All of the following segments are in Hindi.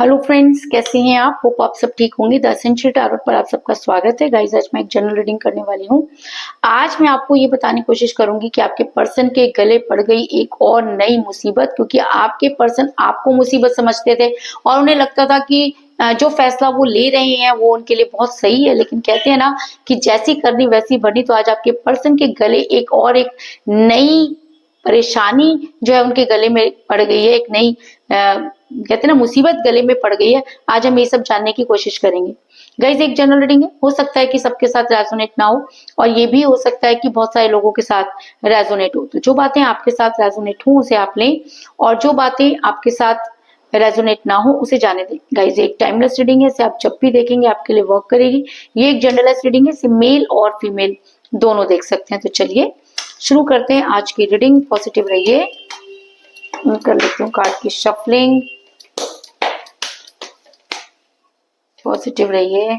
हेलो फ्रेंड्स, कैसे हैं आप? होप आप सब ठीक होंगे। द एसेंशियल टैरोट पर आप सबका स्वागत है। गाइस, आज मैं एक जनरल रीडिंग करने वाली हूँ। आज मैं आपको ये बताने की कोशिश करूंगी कि आपके पर्सन के गले पड़ गई एक और नई मुसीबत, क्योंकि आपके पर्सन आपको मुसीबत समझते थे और उन्हें लगता था कि जो फैसला वो ले रहे हैं वो उनके लिए बहुत सही है। लेकिन कहते हैं ना कि जैसी करनी वैसी भरनी। तो आज आपके पर्सन के गले एक नई परेशानी जो है उनके गले में पड़ गई है। एक नई कहते हैं ना मुसीबत गले में पड़ गई है। आज हम ये सब जानने की कोशिश करेंगे। गाइस, एक जनरल रीडिंग है, हो सकता है कि सबके साथ रेजोनेट ना हो और ये भी हो सकता है कि बहुत सारे लोगों के साथ रेजोनेट हो। तो जो बातें आपके साथ रेजोनेट हो उसे आप लें और जो बातें आपके साथ रेजोनेट ना हो उसे जाने दें। गाइस, एक टाइमलेस रीडिंग है, इसे आप जब भी देखेंगे आपके लिए वर्क करेगी। ये एक जनरलाइज रीडिंग है, इसे मेल और फीमेल दोनों देख सकते हैं। तो चलिए शुरू करते हैं आज की रीडिंग। पॉजिटिव रहिए। कर लेती हूँ कार्ड की शफलिंग। पॉजिटिव रहिए।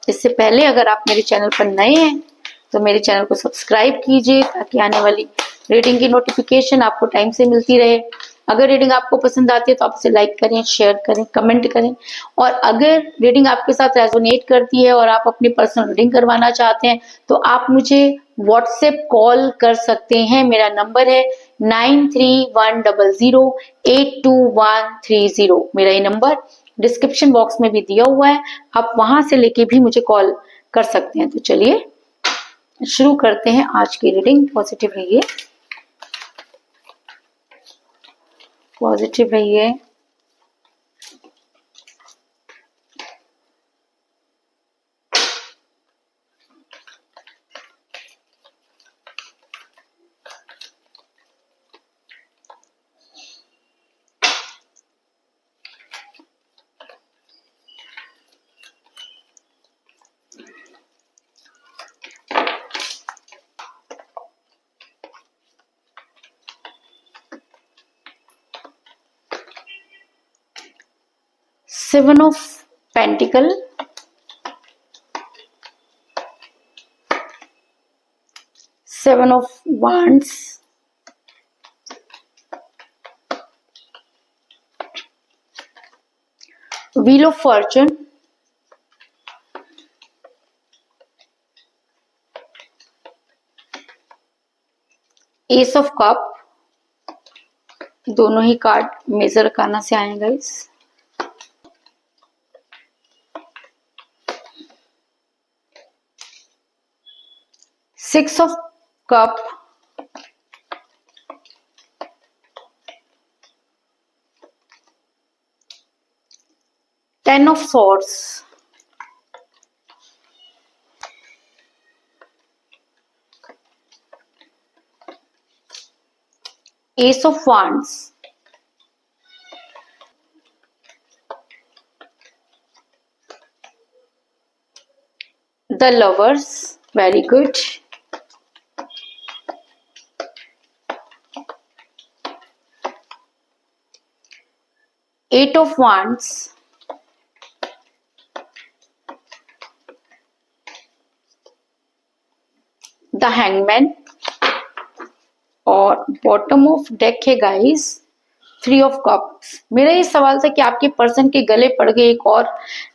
इससे पहले अगर आप मेरे चैनल पर नए हैं तो मेरे चैनल को सब्सक्राइब कीजिए ताकि आने वाली रीडिंग की नोटिफिकेशन आपको टाइम से मिलती रहे। अगर रीडिंग आपको पसंद आती है तो आप इसे लाइक करें, शेयर करें, कमेंट करें। और अगर रीडिंग आपके साथ रेजोनेट करती है और आप अपनी पर्सनल रीडिंग करवाना चाहते हैं तो आप मुझे व्हाट्सएप कॉल कर सकते हैं। मेरा नंबर है 9310082130। मेरा ये नंबर डिस्क्रिप्शन बॉक्स में भी दिया हुआ है, आप वहां से लेके भी मुझे कॉल कर सकते हैं। तो चलिए शुरू करते हैं आज की रीडिंग। पॉजिटिव रहिए। पॉजिटिव रहिए। Seven of pentacle, seven of wands, wheel of fortune, ace of cup. दोनों ही कार्ड मेजर अरकाना से आए guys. Six of cup, ten of swords, ace of wands, the lovers. Very good. Eight of wands, the hangman. और बॉटम ऑफ डेक है गाइस थ्री ऑफ कप्स। मेरा ये सवाल था कि आपके पर्सन के गले पड़ गई एक और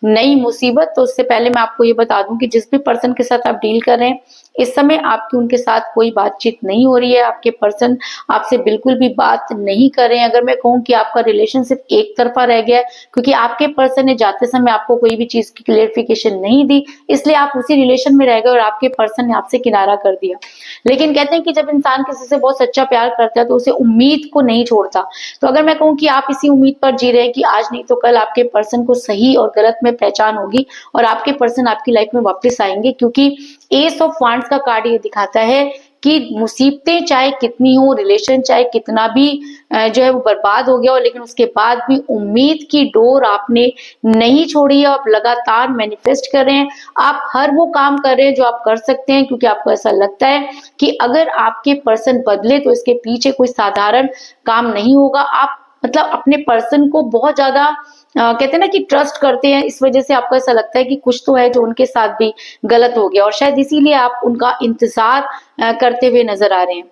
नई मुसीबत। तो उससे पहले मैं आपको ये बता दूं कि जिस भी पर्सन के साथ आप डील कर रहे हैं इस समय आपकी उनके साथ कोई बातचीत नहीं हो रही है। आपके पर्सन आपसे बिल्कुल भी बात नहीं कर रहे हैं। अगर मैं कहूँ कि आपका रिलेशनशिप एक तरफा रह गया है क्योंकि आपके पर्सन ने जाते समय आपको कोई भी चीज की क्लियरिफिकेशन नहीं दी, इसलिए आप उसी रिलेशन में रह गए और आपके पर्सन ने आपसे किनारा कर दिया। लेकिन कहते हैं कि जब इंसान किसी से बहुत सच्चा प्यार करता है तो उसे उम्मीद को नहीं छोड़ता। तो अगर मैं कहूँ कि आप इसी उम्मीद पर जी रहे हैं कि आज नहीं तो कल आपके पर्सन को सही और गलत में पहचान होगी और आपके पर्सन आपकी लाइफ में वापस आएंगे, क्योंकि एस ऑफ वांड्स का कार्ड ये दिखाता है कि मुसीबतें चाहे कितनी हो, रिलेशन चाहे कितना भी जो है वो बर्बाद हो गया हो, लेकिन उसके बाद भी उम्मीद की डोर आपने नहीं छोड़ी है। आप लगातार मैनिफेस्ट कर रहे हैं, आप हर वो काम कर रहे हैं जो आप कर सकते हैं, क्योंकि आपको ऐसा लगता है कि अगर आपके पर्सन बदले तो इसके पीछे कोई साधारण काम नहीं होगा। आप मतलब अपने पर्सन को बहुत ज्यादा कहते हैं ना कि ट्रस्ट करते हैं, इस वजह से आपको ऐसा लगता है कि कुछ तो है जो उनके साथ भी गलत हो गया और शायद इसीलिए आप उनका इंतजार करते हुए नजर आ रहे हैं।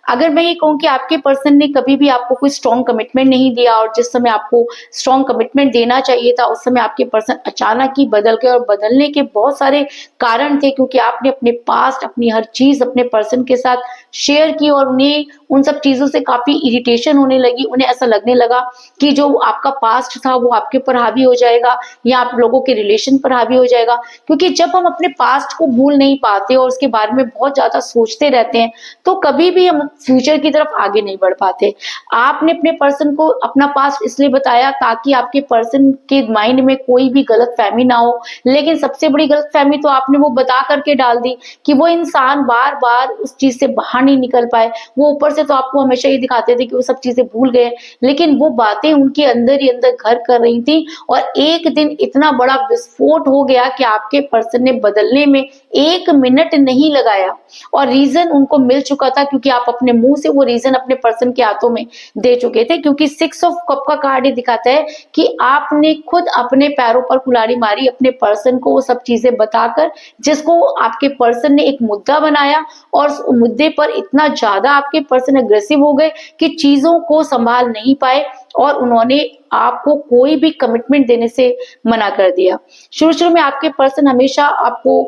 अगर मैं ये कहूँ कि आपके पर्सन ने कभी भी आपको कोई स्ट्रॉन्ग कमिटमेंट नहीं दिया और जिस समय आपको स्ट्रॉन्ग कमिटमेंट देना चाहिए था उस समय आपके पर्सन अचानक ही बदल गए, और बदलने के बहुत सारे कारण थे क्योंकि आपने अपने पास्ट, अपनी हर चीज अपने पर्सन के साथ शेयर की और उन्हें उन सब चीजों से काफी इरिटेशन होने लगी। उन्हें ऐसा लगने लगा कि जो आपका पास्ट था वो आपके ऊपर हावी हो जाएगा या आप लोगों के रिलेशन पर हावी हो जाएगा, क्योंकि जब हम अपने पास्ट को भूल नहीं पाते और उसके बारे में बहुत ज्यादा सोचते रहते हैं तो कभी भी हम फ्यूचर की तरफ आगे नहीं बढ़ पाते। आपने अपने पर्सन को अपना पास्ट इसलिए बताया ताकि आपके पर्सन के माइंड में कोई भी गलत फहमी ना हो, लेकिन सबसे बड़ी गलत फहमी तो आपने वो बता करके डाल दी कि वो इंसान बार बार उस चीज से बाहर नहीं निकल पाए। वो ऊपर से तो आपको हमेशा ये दिखाते थे कि वो सब चीजें भूल गए, लेकिन वो बातें उनके अंदर ही अंदर घर कर रही थी और एक दिन इतना बड़ा विस्फोट हो गया कि आपके पर्सन ने बदलने में 1 मिनट नहीं लगाया और रीजन उनको मिल चुका था, क्योंकि आप अपने मुंह से वो रीजन अपने पर्सन के हाथों में दे चुके थे। क्योंकि 6 ऑफ कप का कार्ड ये दिखाता है कि आपने खुद अपने पैरों पर कुल्हाड़ी मारी अपने पर्सन को वो सब चीजें बताकर, जिसको आपके पर्सन ने एक मुद्दा बनाया और उस मुद्दे पर इतना ज्यादा आपके पर्सन अग्रेसिव हो गए कि चीजों को संभाल नहीं पाए और उन्होंने आपको कोई भी कमिटमेंट देने से मना कर दिया। शुरू-शुरू में आपके पर्सन हमेशा आपको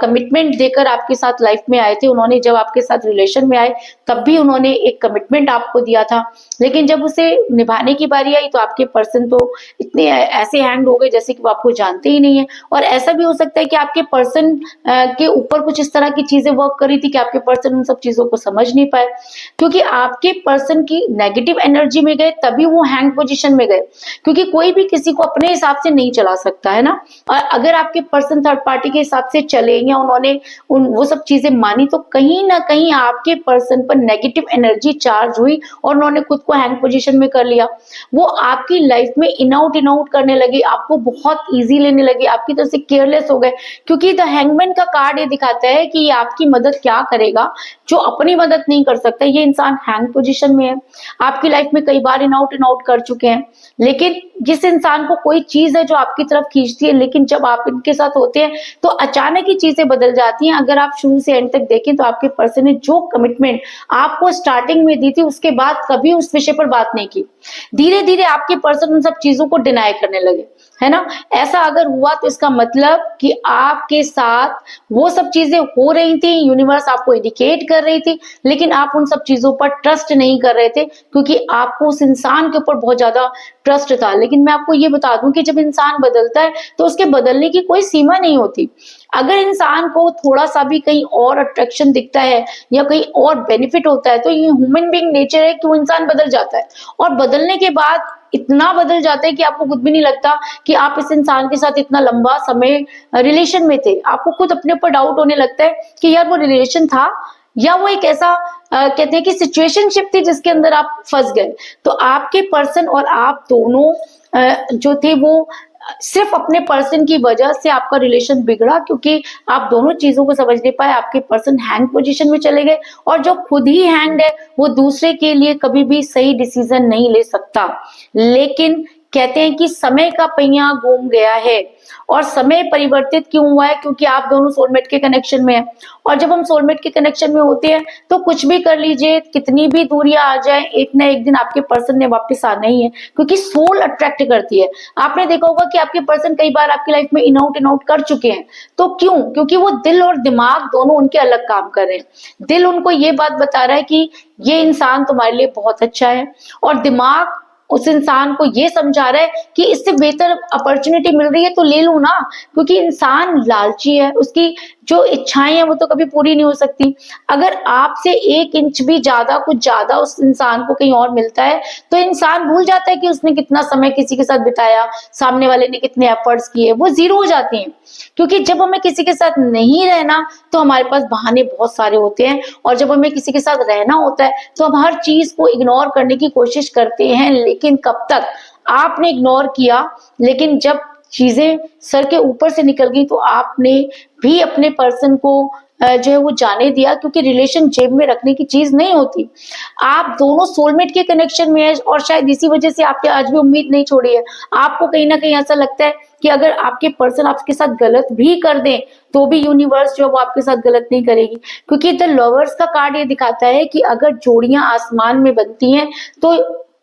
कमिटमेंट देकर आपके साथ लाइफ में आए थे। उन्होंने जब आपके साथ रिलेशन में आए तब भी उन्होंने एक कमिटमेंट आपको दिया था, लेकिन जब उसे निभाने की बारी आई तो आपके पर्सन तो इतने ऐसे हैंग हो गए जैसे कि वो आपको जानते ही नहीं है। और ऐसा भी हो सकता है कि आपके पर्सन के ऊपर कुछ इस तरह की चीजें वर्क कर रही थी कि आपके पर्सन उन सब चीजों को समझ नहीं पाए, क्योंकि आपके पर्सन की नेगेटिव एनर्जी में गए तभी वो हैंग पोजीशन में गए, क्योंकि कोई भी किसी को अपने हिसाब से नहीं चला सकता है ना। और अगर आपके पर्सन थर्ड पार्टी के हिसाब से चले या उन्होंने वो सब चीजें मानी तो कहीं ना कहीं आपके पर्सन पर नेगेटिव एनर्जी चार्ज हुई और उन्होंने खुद को हैंग पोजीशन में कर लिया। वो आपकी लाइफ में इन आउट करने लगे, आपको बहुत इजी लेने लगे, आपकी तरफ से केयरलेस हो गए, क्योंकि द हैंगमैन का कार्ड ये दिखाता है कि ये आपकी मदद क्या करेगा जो अपनी मदद नहीं कर सकता। ये इंसान हैंग पोजीशन में है, आपकी लाइफ में कई बार इन आउट कर चुके हैं, लेकिन जिस इंसान को कोई चीज है जो आपकी तरफ खींचती है, लेकिन जब आप इनके साथ होते हैं तो अचानक ही चीजें बदल जाती हैं। अगर आप शुरू से एंड तक देखें तो आपके पर्सन ने जो कमिटमेंट आपको स्टार्टिंग में दी थी उसके बाद कभी उस विषय पर बात नहीं की। धीरे धीरे आपके पर्सन उन सब चीजों को डिनाई करने लगे, है ना। ऐसा अगर हुआ तो इसका मतलब कि आपके साथ वो सब चीजें हो रही थी, यूनिवर्स आपको इंडिकेट कर रही थी, लेकिन आप उन सब चीजों पर ट्रस्ट नहीं कर रहे थे क्योंकि आपको उस इंसान के ऊपर बहुत ज्यादा ट्रस्ट था। लेकिन मैं आपको ये बता दूं कि जब इंसान बदलता है तो उसके बदलने की कोई सीमा नहीं होती। अगर इंसान को थोड़ा सा भी कहीं और अट्रैक्शन दिखता है या कहीं और बेनिफिट होता है तो ये ह्यूमन बीइंग नेचर है कि वो इंसान बदल जाता है, और बदलने के बाद इतना बदल जाता है कि आपको खुद भी नहीं लगता कि आप इस इंसान के साथ इतना लंबा समय रिलेशन में थे। आपको खुद अपने ऊपर डाउट होने लगता है कि यार वो रिलेशन था या वो एक ऐसा कहते हैं कि सिचुएशनशिप थी जिसके अंदर आप फंस गए। तो आपके पर्सन और आप दोनों जो थे वो सिर्फ अपने पर्सन की वजह से आपका रिलेशन बिगड़ा, क्योंकि आप दोनों चीजों को समझ नहीं पाए। आपके पर्सन हैंग पोजीशन में चले गए और जो खुद ही हैंग्ड है वो दूसरे के लिए कभी भी सही डिसीजन नहीं ले सकता। लेकिन कहते हैं कि समय का पहिया घूम गया है, और समय परिवर्तित क्यों हुआ है? क्योंकि आप दोनों सोलमेट के कनेक्शन में हैं, और जब हम सोलमेट के कनेक्शन में होते हैं तो कुछ भी कर लीजिए, कितनी भी दूरियां आ जाए, एक ना एक दिन आपके पर्सन ने वापस आना ही है, क्योंकि सोल अट्रैक्ट करती है। आपने देखा होगा कि आपके पर्सन कई बार आपकी लाइफ में इन आउट कर चुके हैं, तो क्यों? क्योंकि वो दिल और दिमाग दोनों उनके अलग काम कर रहे हैं। दिल उनको ये बात बता रहा है कि ये इंसान तुम्हारे लिए बहुत अच्छा है, और दिमाग उस इंसान को ये समझा रहा है कि इससे बेहतर अपॉर्चुनिटी मिल रही है तो ले लो ना, क्योंकि इंसान लालची है, उसकी जो इच्छाएं हैं वो तो कभी पूरी नहीं हो सकती। अगर आपसे 1 इंच भी ज्यादा कुछ ज्यादा उस इंसान को कहीं और मिलता है तो इंसान भूल जाता है कि उसने कितना समय किसी के साथ बिताया, सामने वाले ने कितने एफर्ट्स किए, वो जीरो हो जाती हैं। क्योंकि जब हमें किसी के साथ नहीं रहना तो हमारे पास बहाने बहुत सारे होते हैं, और जब हमें किसी के साथ रहना होता है तो हम हर चीज को इग्नोर करने की कोशिश करते हैं। लेकिन कब तक? आपने इग्नोर किया, लेकिन जब चीजें सर के ऊपर से निकल गई तो आपने भी अपने पर्सन को जो है वो जाने दिया, क्योंकि रिलेशन जेब में रखने की चीज नहीं होती। आप दोनों सोलमेट के कनेक्शन में है और शायद इसी वजह से आपने आज भी उम्मीद नहीं छोड़ी है। आपको कहीं ना कहीं ऐसा लगता है कि अगर आपके पर्सन आपके साथ गलत भी कर दें तो भी यूनिवर्स जो है वो आपके साथ गलत नहीं करेगी, क्योंकि द लवर्स का कार्ड ये दिखाता है कि अगर जोड़ियां आसमान में बनती हैं तो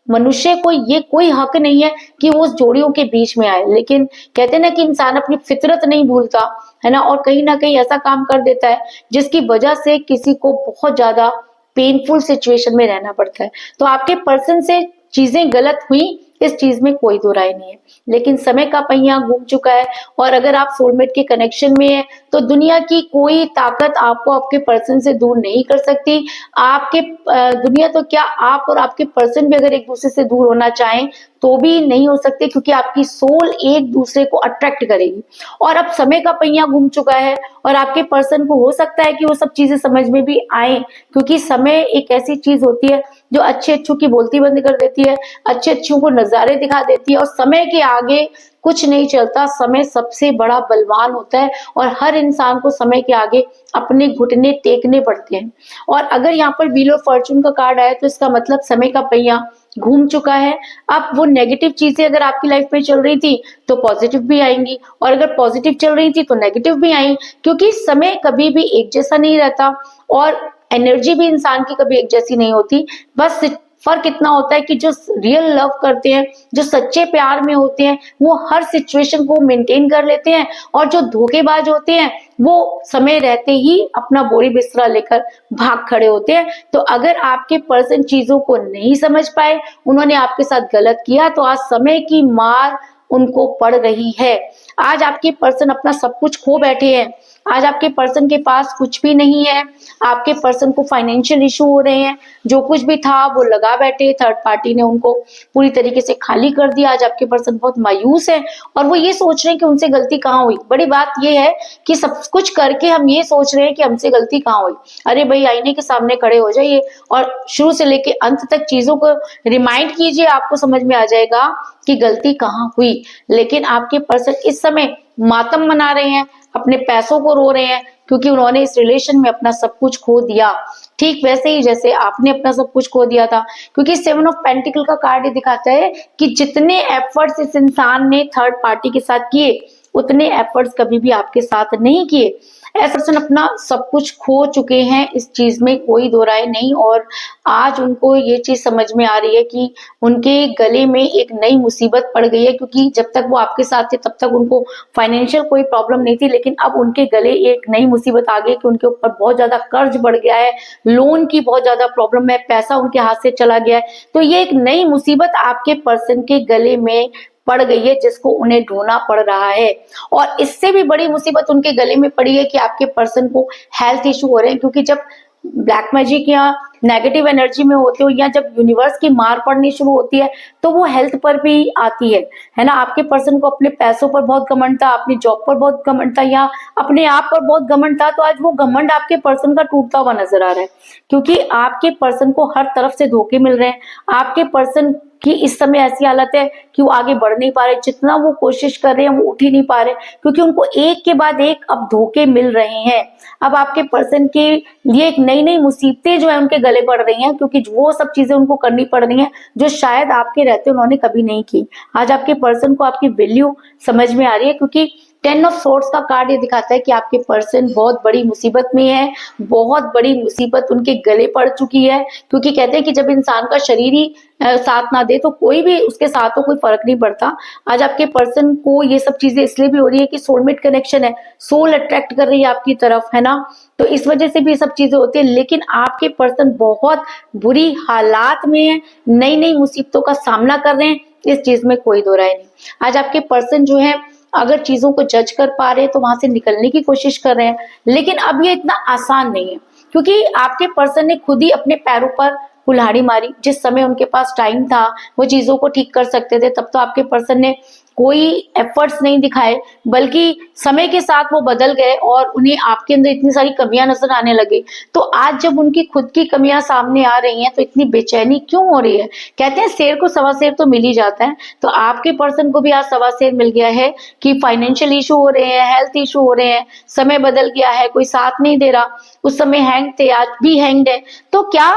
मनुष्य को ये कोई हक नहीं है कि वो उस जोड़ियों के बीच में आए। लेकिन कहते हैं ना कि इंसान अपनी फितरत नहीं भूलता, है ना, और कहीं ना कहीं ऐसा काम कर देता है जिसकी वजह से किसी को बहुत ज्यादा पेनफुल सिचुएशन में रहना पड़ता है। तो आपके पर्सन से चीजें गलत हुई, इस चीज में कोई दो राय नहीं है, लेकिन समय का पहिया घूम चुका है। और अगर आप सोलमेट के कनेक्शन में है तो दुनिया की कोई ताकत आपको आपके पर्सन से दूर नहीं कर सकती। आपके दुनिया तो क्या, आप और आपके पर्सन भी अगर एक दूसरे से दूर होना चाहें तो भी नहीं हो सकते, क्योंकि आपकी सोल एक दूसरे को अट्रैक्ट करेगी। और अब समय का पहिया घूम चुका है और आपके पर्सन को हो सकता है कि वो सब चीजें समझ में भी आए, क्योंकि समय एक ऐसी चीज होती है जो अच्छे अच्छों की बोलती बंद कर देती है, अच्छे अच्छों को नजारे दिखा देती है, और समय के आगे कुछ नहीं चलता। समय सबसे बड़ा बलवान होता है और हर इंसान को समय के आगे अपने घुटने टेकने पड़ते हैं। और अगर यहाँ पर व्हील ऑफ फॉर्चून का कार्ड आया तो इसका मतलब समय का पहिया घूम चुका है। अब वो नेगेटिव चीजें अगर आपकी लाइफ में चल रही थी तो पॉजिटिव भी आएंगी, और अगर पॉजिटिव चल रही थी तो नेगेटिव भी आई, क्योंकि समय कभी भी एक जैसा नहीं रहता और एनर्जी भी इंसान की कभी एक जैसी नहीं होती। बस फर्क इतना होता है कि जो रियल लव करते हैं, जो सच्चे प्यार में होते हैं, वो हर सिचुएशन को मेंटेन कर लेते हैं, और जो धोखेबाज होते हैं वो समय रहते ही अपना बोरी बिस्तरा लेकर भाग खड़े होते हैं। तो अगर आपके पर्सन चीजों को नहीं समझ पाए, उन्होंने आपके साथ गलत किया, तो आज समय की मार उनको पड़ रही है। आज आपके पर्सन अपना सब कुछ खो बैठे हैं। आज आपके पर्सन के पास कुछ भी नहीं है। आपके पर्सन को फाइनेंशियल इशू हो रहे हैं, जो कुछ भी था वो लगा बैठे, थर्ड पार्टी ने उनको पूरी तरीके से खाली कर दिया। आज आपके पर्सन बहुत मायूस है और वो ये सोच रहे हैं कि उनसे गलती कहाँ हुई। बड़ी बात ये है कि सब कुछ करके हम ये सोच रहे हैं कि हमसे गलती कहाँ हुई। अरे भाई, आईने के सामने खड़े हो जाइए और शुरू से लेके अंत तक चीजों को रिमाइंड कीजिए, आपको समझ में आ जाएगा कि गलती कहाँ हुई। लेकिन आपके पर्सन इस समय मातम मना रहे हैं, अपने पैसों को रो रहे हैं, क्योंकि उन्होंने इस रिलेशन में अपना सब कुछ खो दिया, ठीक वैसे ही जैसे आपने अपना सब कुछ खो दिया था। क्योंकि 7 ऑफ पेंटिकल का कार्ड ये दिखाता है कि जितने एफर्ट्स इस इंसान ने थर्ड पार्टी के साथ किए, उतने एफर्ट्स कभी भी आपके साथ नहीं किए। ऐसा पर्सन अपना सब कुछ खो चुके हैं, इस चीज में कोई दो राय नहीं। और आज उनको ये चीज समझ में आ रही है कि उनके गले में एक नई मुसीबत पड़ गई है, क्योंकि जब तक वो आपके साथ थे तब तक उनको फाइनेंशियल कोई प्रॉब्लम नहीं थी, लेकिन अब उनके गले एक नई मुसीबत आ गई कि उनके ऊपर बहुत ज्यादा कर्ज बढ़ गया है, लोन की बहुत ज्यादा प्रॉब्लम है, पैसा उनके हाथ से चला गया है। तो ये एक नई मुसीबत आपके पर्सन के गले में पड़ गई है, जिसको उन्हें ढूंढना पड़ रहा है। और इससे भी बड़ी मुसीबत उनके गले में पड़ी है कि आपके पर्सन को हेल्थ इशू हो रहे हैं, क्योंकि जब ब्लैक मैजिक या नेगेटिव एनर्जी में होते हो, या जब यूनिवर्स की मार पड़नी शुरू होती है तो वो हेल्थ पर भी आती है ना। आपके पर्सन को अपने पैसों पर बहुत घमंड था, अपनी जॉब पर बहुत घमंड था, या अपने आप पर बहुत घमंड था, तो आज वो घमंड आपके पर्सन का टूटता हुआ नजर आ रहा है, क्योंकि आपके पर्सन को हर तरफ से धोखे मिल रहे हैं। आपके पर्सन कि इस समय ऐसी हालत है कि वो आगे बढ़ नहीं पा रहे, जितना वो कोशिश कर रहे हैं वो उठ ही नहीं पा रहे, क्योंकि उनको एक के बाद एक अब धोखे मिल रहे हैं। अब आपके पर्सन के लिए एक नई नई मुसीबतें जो है उनके गले पड़ रही हैं, क्योंकि वो सब चीजें उनको करनी पड़ रही हैं जो शायद आपके रहते उन्होंने कभी नहीं की। आज आपके पर्सन को आपकी वैल्यू समझ में आ रही है, क्योंकि 10 ऑफ सोर्ड्स का कार्ड ये दिखाता है कि आपके पर्सन बहुत बड़ी मुसीबत में है, बहुत बड़ी मुसीबत उनके गले पड़ चुकी है। क्योंकि कहते हैं कि जब इंसान का शरीर ही साथ ना दे तो कोई भी उसके साथ हो, कोई फर्क नहीं पड़ता। आज आपके पर्सन को ये सब चीजें इसलिए भी हो रही है कि सोलमेट कनेक्शन है, सोल अट्रैक्ट कर रही है आपकी तरफ, है ना, तो इस वजह से भी सब चीजें होती है। लेकिन आपके पर्सन बहुत बुरी हालात में है, नई नई मुसीबतों का सामना कर रहे हैं, इस चीज में कोई दो राय नहीं। आज आपके पर्सन जो है अगर चीजों को जज कर पा रहे हैं तो वहां से निकलने की कोशिश कर रहे हैं, लेकिन अब ये इतना आसान नहीं है, क्योंकि आपके पर्सन ने खुद ही अपने पैरों पर कुल्हाड़ी मारी। जिस समय उनके पास टाइम था वो चीजों को ठीक कर सकते थे, तब तो आपके पर्सन ने कोई एफर्ट्स नहीं दिखाए, बल्कि समय के साथ वो बदल गए और उन्हें आपके अंदर इतनी सारी कमियां नजर आने लगी। तो आज जब उनकी खुद की कमियां सामने आ रही हैं तो इतनी बेचैनी क्यों हो रही है? कहते हैं शेर को सवा शेर तो मिल ही जाता है। तो आपके पर्सन को भी आज सवा शेर मिल गया है कि फाइनेंशियल इशू हो रहे हैं, हेल्थ इशू हो रहे हैं, समय बदल गया है, कोई साथ नहीं दे रहा। उस समय हैंग थे, आज भी हैंग्ड है। तो क्या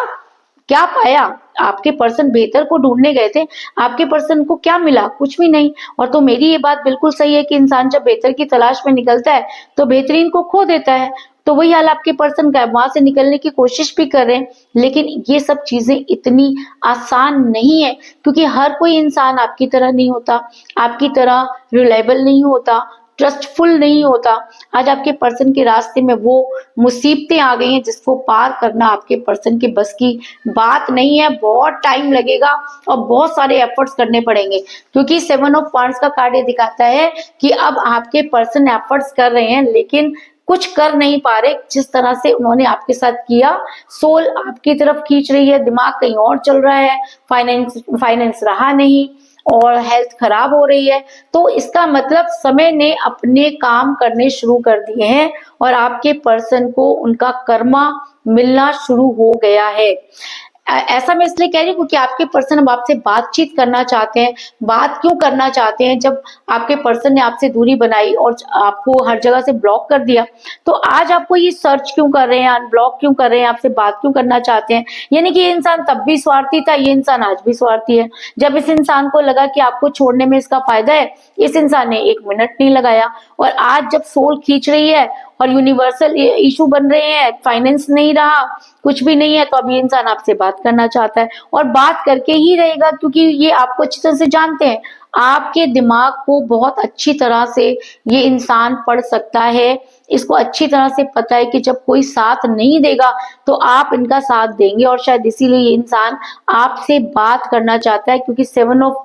क्या पाया? आपके पर्सन बेहतर को ढूंढने गए थे, आपके पर्सन को क्या मिला? कुछ भी नहीं। और तो मेरी ये बात बिल्कुल सही है कि इंसान जब बेहतर की तलाश में निकलता है तो बेहतरीन को खो देता है। तो वही हाल आपके पर्सन का है, वहां से निकलने की कोशिश भी कर रहे हैं, लेकिन ये सब चीजें इतनी आसान नहीं है, क्योंकि हर कोई इंसान आपकी तरह नहीं होता, आपकी तरह रिलायबल नहीं होता, ट्रस्टफुल नहीं होता। आज आपके पर्सन के रास्ते में वो मुसीबतें आ गई हैं जिसको पार करना आपके पर्सन के बस की बात नहीं है। बहुत टाइम लगेगा और बहुत सारे एफर्ट्स करने पड़ेंगे, क्योंकि 7 ऑफ वांड्स का कार्ड ये दिखाता है कि अब आपके पर्सन एफर्ट्स कर रहे हैं लेकिन कुछ कर नहीं पा रहे। जिस तरह से उन्होंने आपके साथ किया, सोल आपकी तरफ खींच रही है, दिमाग कहीं और चल रहा है, फाइनेंस रहा नहीं और हेल्थ खराब हो रही है। तो इसका मतलब समय ने अपने काम करने शुरू कर दिए हैं और आपके पर्सन को उनका कर्मा मिलना शुरू हो गया है। ऐसा मैं इसलिए कह रही हूँ क्योंकि आपके पर्सन अब आपसे बातचीत करना चाहते हैं। बात क्यों करना चाहते हैं? जब आपके पर्सन ने आपसे दूरी बनाई और आपको हर जगह से ब्लॉक कर दिया, तो आज आपको ये सर्च क्यों कर रहे हैं, अनब्लॉक क्यों कर रहे हैं, आपसे बात क्यों करना चाहते हैं? यानी कि ये इंसान तब भी स्वार्थी था, ये इंसान आज भी स्वार्थी है। जब इस इंसान को लगा कि आपको छोड़ने में इसका फायदा है, इस इंसान ने 1 मिनट नहीं लगाया। और आज जब सोल खींच रही है और यूनिवर्सल इशू बन रहे हैं, फाइनेंस नहीं रहा, कुछ भी नहीं है, तो अब ये इंसान आपसे बात करना चाहता है और बात करके ही रहेगा, क्योंकि ये आपको अच्छी तरह से जानते हैं। आपके दिमाग को बहुत अच्छी तरह से ये इंसान पढ़ सकता है। इसको अच्छी तरह से पता है कि जब कोई साथ नहीं देगा तो आप इनका साथ देंगे, और शायद इसीलिए ये इंसान आपसे बात करना चाहता है, क्योंकि 7 ऑफ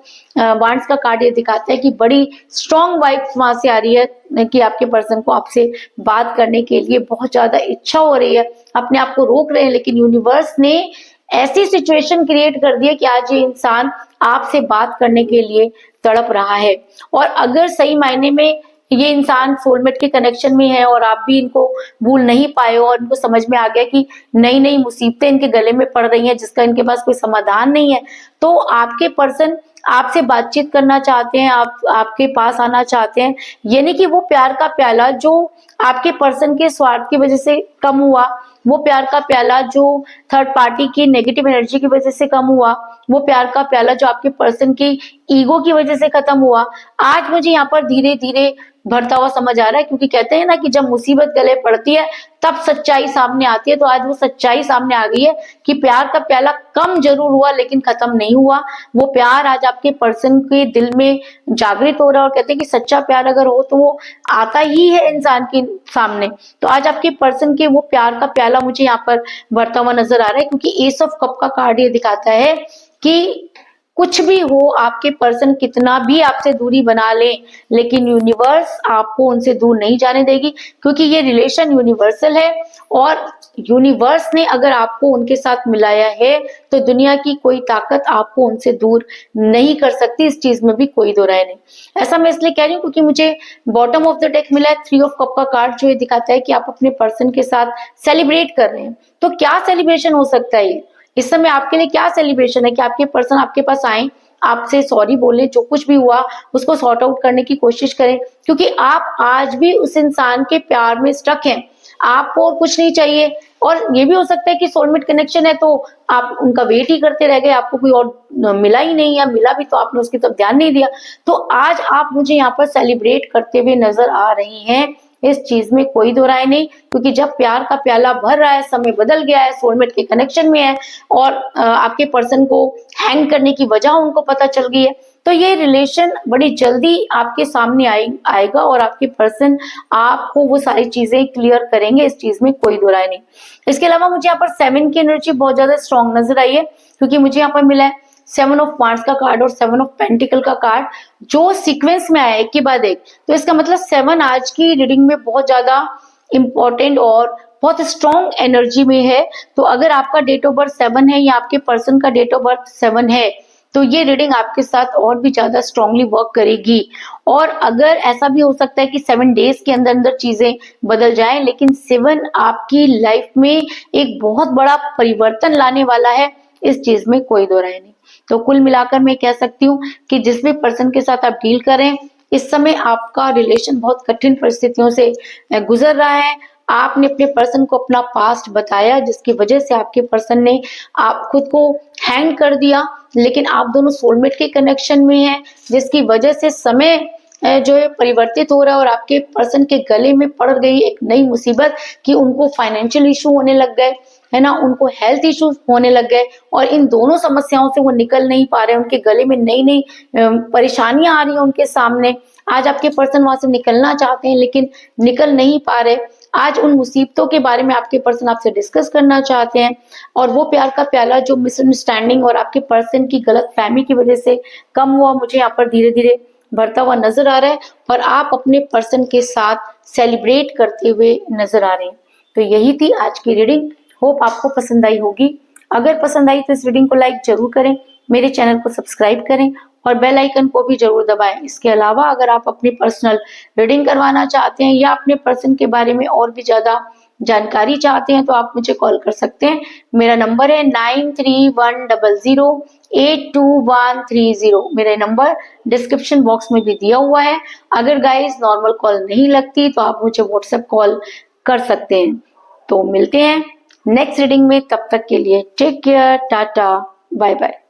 वांड्स का कार्ड ये दिखाता है कि बड़ी स्ट्रॉन्ग वाइब्स वहां से आ रही है कि आपके पर्सन को आपसे बात करने के लिए बहुत ज्यादा इच्छा हो रही है। अपने आप को रोक रहे हैं, लेकिन यूनिवर्स ने ऐसी सिचुएशन क्रिएट कर दी है कि आज ये इंसान आपसे बात करने के लिए तड़प रहा है। और अगर सही मायने में ये इंसान सोलमेट के कनेक्शन में है और आप भी इनको भूल नहीं पाए हो और इनको समझ में आ गया कि नई नई मुसीबतें इनके गले में पड़ रही हैं जिसका इनके पास कोई समाधान नहीं है, तो आपके पर्सन आपसे बातचीत करना चाहते हैं, आपके पास आना चाहते हैं। यानी कि वो प्यार का प्याला जो आपके पर्सन के स्वार्थ की वजह से कम हुआ, वो प्यार का प्याला जो थर्ड पार्टी की नेगेटिव एनर्जी की वजह से कम हुआ, वो प्यार का प्याला जो आपके पर्सन की ईगो की वजह से खत्म हुआ, आज मुझे यहाँ पर धीरे धीरे भरता हुआ समझ आ रहा है। क्योंकि कहते हैं ना कि जब मुसीबत गले पड़ती है तब सच्चाई सामने आती है। तो आज वो सच्चाई सामने आ गई है कि प्यार का प्याला कम जरूर हुआ लेकिन खत्म नहीं हुआ। वो प्यार आज आपके पर्सन के दिल में जागृत हो रहा है, और कहते हैं कि सच्चा प्यार अगर हो तो वो आता ही है इंसान के सामने। तो आज आपके पर्सन के वो प्यार का प्याला मुझे यहाँ पर भरता हुआ नजर आ रहा है, क्योंकि एस ऑफ कप का कार्ड ये दिखाता है कि कुछ भी हो, आपके पर्सन कितना भी आपसे दूरी बना ले, लेकिन यूनिवर्स आपको उनसे दूर नहीं जाने देगी, क्योंकि ये रिलेशन यूनिवर्सल है। और यूनिवर्स ने अगर आपको उनके साथ मिलाया है तो दुनिया की कोई ताकत आपको उनसे दूर नहीं कर सकती। इस चीज में भी कोई दो राय नहीं। ऐसा मैं इसलिए कह रही हूँ क्योंकि मुझे बॉटम ऑफ द डेक मिला है 3 ऑफ कप का कार्ड, जो ये दिखाता है कि आप अपने पर्सन के साथ सेलिब्रेट कर रहे हैं। तो क्या सेलिब्रेशन हो सकता है? इस समय आपके लिए क्या सेलिब्रेशन है कि आपके पर्सन आपके पास आए, आपसे सॉरी बोले, जो कुछ भी हुआ उसको सॉर्ट आउट करने की कोशिश करें, क्योंकि आप आज भी उस इंसान के प्यार में स्टक हैं। आपको और कुछ नहीं चाहिए। और ये भी हो सकता है कि सोलमेट कनेक्शन है तो आप उनका वेट ही करते रह गए, आपको कोई और मिला ही नहीं, या मिला भी तो आपने उसकी तरफ ध्यान नहीं दिया। तो आज आप मुझे यहाँ पर सेलिब्रेट करते हुए नजर आ रही हैं, इस चीज में कोई दो राय नहीं। क्योंकि जब प्यार का प्याला भर रहा है, समय बदल गया है, सोलमेट के कनेक्शन में है और आपके पर्सन को हैंग करने की वजह उनको पता चल गई है, तो ये रिलेशन बड़ी जल्दी आपके सामने आएगा और आपके पर्सन आपको वो सारी चीजें क्लियर करेंगे। इस चीज में कोई दो राय नहीं। इसके अलावा मुझे यहाँ पर 7 की एनर्जी बहुत ज्यादा स्ट्रॉन्ग नजर आई है, क्योंकि मुझे यहाँ पर मिला है 7 ऑफ वांड्स का कार्ड और 7 ऑफ पेंटिकल का कार्ड, जो सीक्वेंस में आया एक के बाद एक। तो इसका मतलब 7 आज की रीडिंग में बहुत ज्यादा इंपॉर्टेंट और बहुत स्ट्रॉन्ग एनर्जी में है। तो अगर आपका डेट ऑफ बर्थ 7 है या आपके पर्सन का डेट ऑफ बर्थ 7 है, तो ये रीडिंग आपके साथ और भी ज्यादा स्ट्रांगली वर्क करेगी। और अगर ऐसा भी हो सकता है कि 7 डेज के अंदर अंदर चीजें बदल जाएं, लेकिन 7 आपकी लाइफ में एक बहुत बड़ा परिवर्तन लाने वाला है, इस चीज में कोई दो राय नहीं। तो कुल मिलाकर मैं कह सकती हूँ कि जिस भी पर्सन के साथ आप डील करें, इस समय आपका रिलेशन बहुत कठिन परिस्थितियों से गुजर रहा है। आपने अपने पर्सन को अपना पास्ट बताया, जिसकी वजह से आपके पर्सन ने आप खुद को हैंग कर दिया, लेकिन आप दोनों सोलमेट के कनेक्शन में हैं, जिसकी वजह से समय जो है परिवर्तित हो रहा है और आपके पर्सन के गले में पड़ गई एक नई मुसीबत कि उनको फाइनेंशियल इशू होने लग गए, है ना, उनको हेल्थ इश्यूज होने लग गए और इन दोनों समस्याओं से वो निकल नहीं पा रहे। उनके गले में नई नई परेशानियां आ रही हैं उनके सामने। आज आपके पर्सन वहां से निकलना चाहते हैं लेकिन निकल नहीं पा रहे। आज उन मुसीबतों के बारे में आपके पर्सन आपसे डिस्कस करना चाहते हैं और वो प्यार का प्याला जो मिसअंडरस्टैंडिंग और आपके पर्सन की गलत फहमी की वजह से कम हुआ, मुझे यहाँ पर धीरे धीरे बढ़ता हुआ नजर आ रहा है और आप अपने पर्सन के साथ सेलिब्रेट करते हुए नजर आ रहे हैं। तो यही थी आज की रीडिंग। होप आपको पसंद आई होगी। अगर पसंद आई तो इस रीडिंग को लाइक जरूर करें, मेरे चैनल को सब्सक्राइब करें और बेल आइकन को भी जरूर दबाएं। इसके अलावा अगर आप अपनी पर्सनल रीडिंग करवाना चाहते हैं या अपने पर्सन के बारे में और भी ज्यादा जानकारी चाहते हैं तो आप मुझे कॉल कर सकते हैं। मेरा नंबर है 9310082130। मेरा नंबर डिस्क्रिप्शन बॉक्स में भी दिया हुआ है। अगर गाइस नॉर्मल कॉल नहीं लगती तो आप मुझे व्हाट्सएप कॉल कर सकते हैं। तो मिलते हैं नेक्स्ट रीडिंग में, तब तक के लिए take care, tata, bye bye.